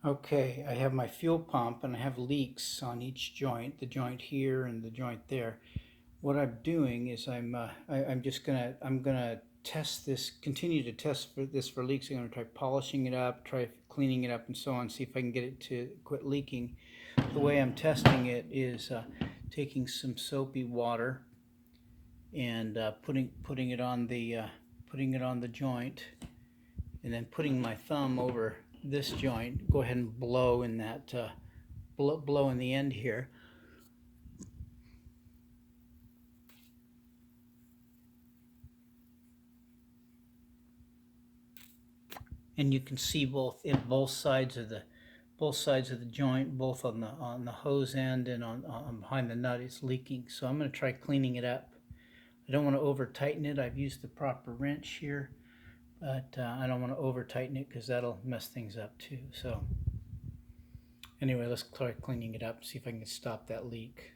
Okay, I have my fuel pump and I have leaks on each joint, the joint here and the joint there. What I'm doing is I'm just gonna test this, continue to test for this for leaks. I'm gonna try polishing it up, try cleaning it up, and so on. See if I can get it to quit leaking. The way I'm testing it is taking some soapy water and putting it on the joint, and then putting my thumb over this joint. Go ahead and blow in that blow in the end here. And you can see both sides of the joint, both on the hose end and on behind the nut. It's leaking, so I'm going to try cleaning it up. I don't want to over tighten it. I've used the proper wrench here, but I don't want to over tighten it because that'll mess things up too. So anyway, let's try cleaning it up, see if I can stop that leak.